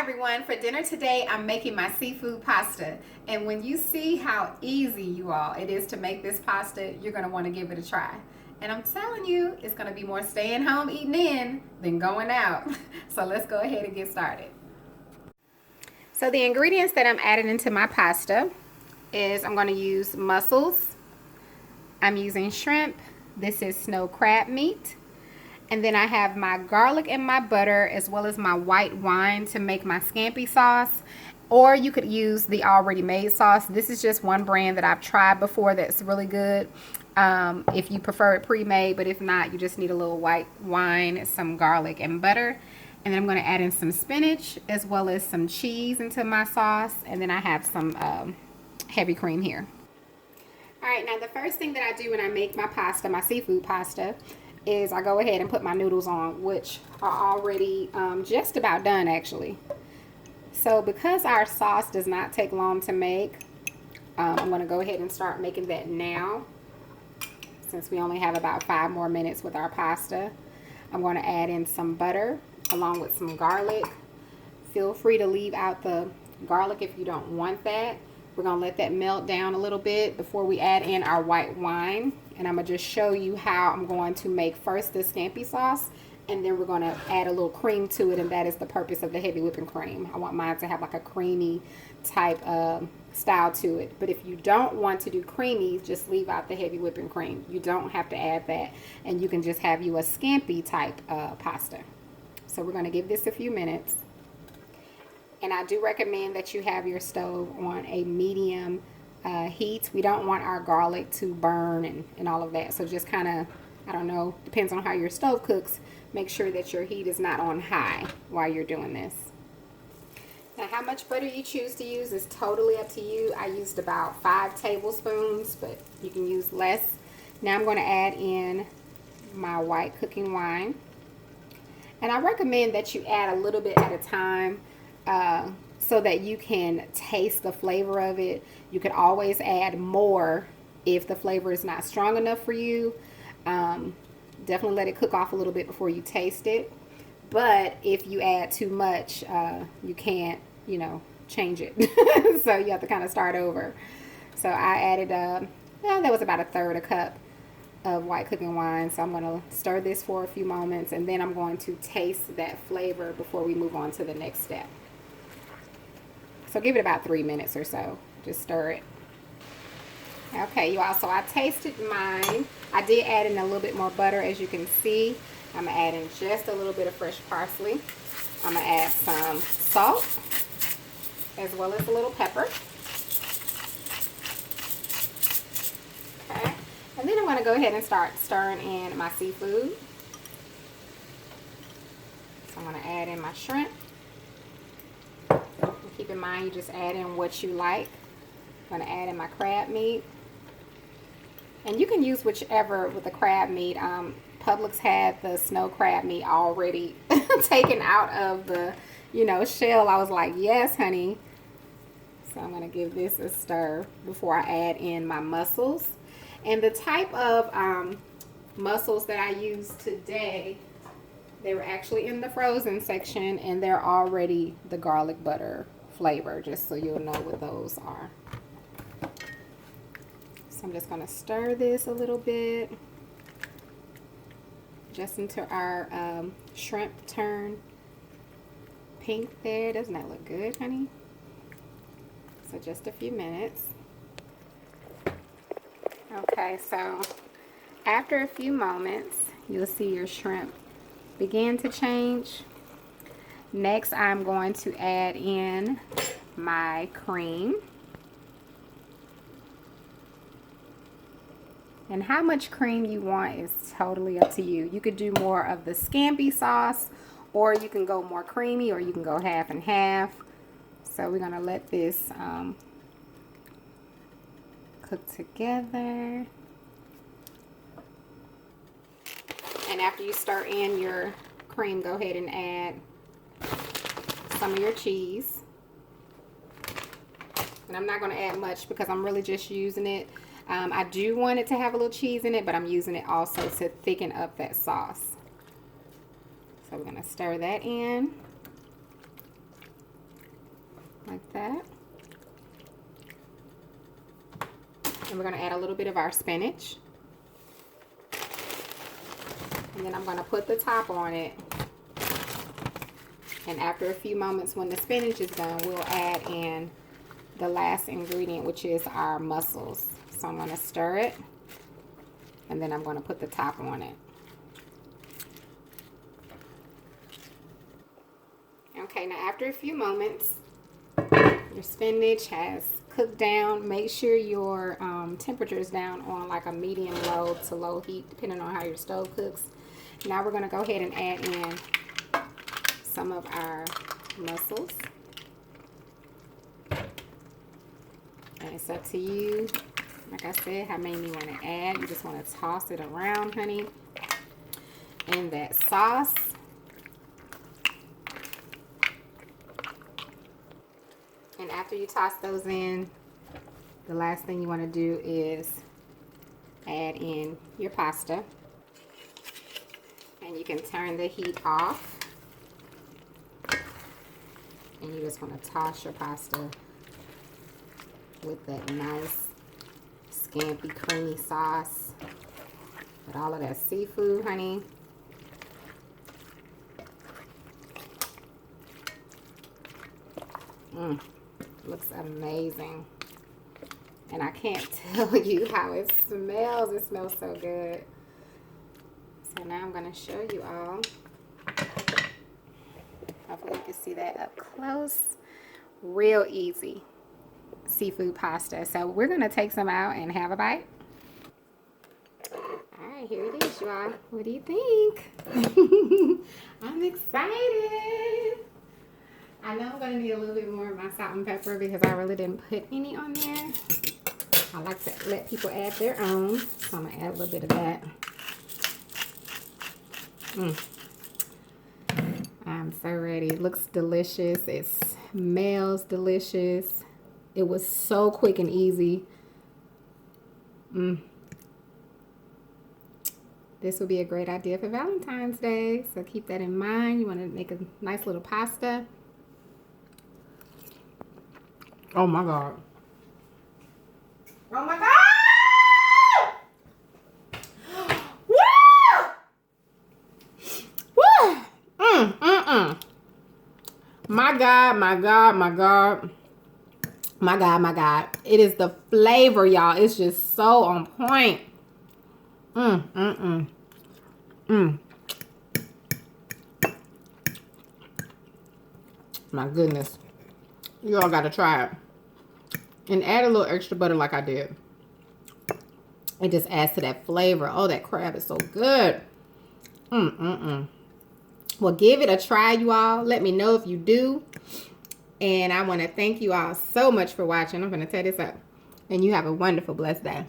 everyone, for dinner today I'm making my seafood pasta, and when you see how easy it is to make this pasta, you're going to want to give it a try. And I'm telling you, it's going to be more staying home eating in than going out. So let's go ahead and get started. So the ingredients that I'm adding into my pasta is I'm going to use mussels, I'm using shrimp, this is snow crab meat, and then I have my garlic and my butter as well as my white wine to make my scampi sauce. Or you could use the already made sauce. This is just one brand that I've tried before that's really good. If you prefer it pre-made, but if not, you just need a little white wine, some garlic and butter. And then I'm going to add in some spinach as well as some cheese into my sauce. And then I have some heavy cream here. All right, now the first thing that I do when I make my pasta, my seafood pasta, is I go ahead and put my noodles on, which are already just about done actually. So because our sauce does not take long to make, I'm going to go ahead and start making that now. Since we only have about 5 more minutes with our pasta, I'm going to add in some butter along with some garlic. Feel free to leave out the garlic if you don't want that. We're going to let that melt down a little bit before we add in our white wine. And I'm going to just show you how I'm going to make first the scampi sauce, and then we're going to add a little cream to it, and that is the purpose of the heavy whipping cream. I want mine to have like a creamy type style to it. But if you don't want to do creamy, just leave out the heavy whipping cream. You don't have to add that, and you can just have you a scampi type pasta. So we're going to give this a few minutes. And I do recommend that you have your stove on a medium heat. We don't want our garlic to burn and all of that. So just kind of, I don't know, depends on how your stove cooks. Make sure that your heat is not on high while you're doing this. Now, how much butter you choose to use is totally up to you. I used about 5 tablespoons, but you can use less. Now I'm going to add in my white cooking wine. And I recommend that you add a little bit at a time, so that you can taste the flavor of it. You could always add more if the flavor is not strong enough for you. Definitely let it cook off a little bit before you taste it. But if you add too much, you can't, change it. So you have to kind of start over. So I added, that was about 1/3 cup of white cooking wine. So I'm going to stir this for a few moments, and then I'm going to taste that flavor before we move on to the next step. So give it about 3 minutes or so. Just stir it. Okay, you all, so I tasted mine. I did add in a little bit more butter, as you can see. I'm going to add in just a little bit of fresh parsley. I'm going to add some salt, as well as a little pepper. Okay, and then I'm going to go ahead and start stirring in my seafood. So I'm going to add in my shrimp. Keep in mind, you just add in what you like. I'm going to add in my crab meat. And you can use whichever with the crab meat. Publix had the snow crab meat already taken out of the, shell. I was like, yes, honey. So I'm going to give this a stir before I add in my mussels. And the type of mussels that I used today, they were actually in the frozen section, and they're already the garlic butter flavor, just so you'll know what those are. So I'm just going to stir this a little bit, just until our shrimp turn pink there. Doesn't that look good, honey? So just a few minutes. Okay, so after a few moments, you'll see your shrimp begin to change. Next, I'm going to add in my cream. And how much cream you want is totally up to you. You could do more of the scampi sauce, or you can go more creamy, or you can go half and half. So we're going to let this cook together. And after you stir in your cream, go ahead and add some of your cheese. And I'm not going to add much because I'm really just using it. I do want it to have a little cheese in it, but I'm using it also to thicken up that sauce. So we're going to stir that in. like that. And we're going to add a little bit of our spinach. And then I'm going to put the top on it. And after a few moments, when the spinach is done, we'll add in the last ingredient, which is our mussels. So I'm going to stir it. And then I'm going to put the top on it. Okay, now after a few moments, your spinach has cooked down. Make sure your temperature is down on like a medium low to low heat, depending on how your stove cooks. Now we're going to go ahead and add in some of our mussels. And it's up to you, like I said, how many you want to add. You just want to toss it around, honey. And that sauce. And after you toss those in, the last thing you want to do is add in your pasta. And you can turn the heat off. And you just want to toss your pasta with that nice scampi creamy sauce with all of that seafood, honey. Looks amazing. And I can't tell you how it smells. It smells so good. So now I'm going to show you all. Hopefully you can see that up close. Real easy seafood pasta. So we're going to take some out and have a bite. All right, here it is, y'all. What do you think? I'm excited. I know I'm going to need a little bit more of my salt and pepper because I really didn't put any on there. I like to let people add their own. So I'm going to add a little bit of that. I'm so ready. It looks delicious. It smells delicious. It was so quick and easy. This would be a great idea for Valentine's Day. So keep that in mind. You want to make a nice little pasta. Oh my God. Oh my God! My God, my God, my God. My God, my God. It is the flavor, y'all. It's just so on point. My goodness. You all got to try it. And add a little extra butter like I did. It just adds to that flavor. Oh, that crab is so good. Well, give it a try, you all. Let me know if you do. And I want to thank you all so much for watching. I'm going to tear this up. And you have a wonderful, blessed day.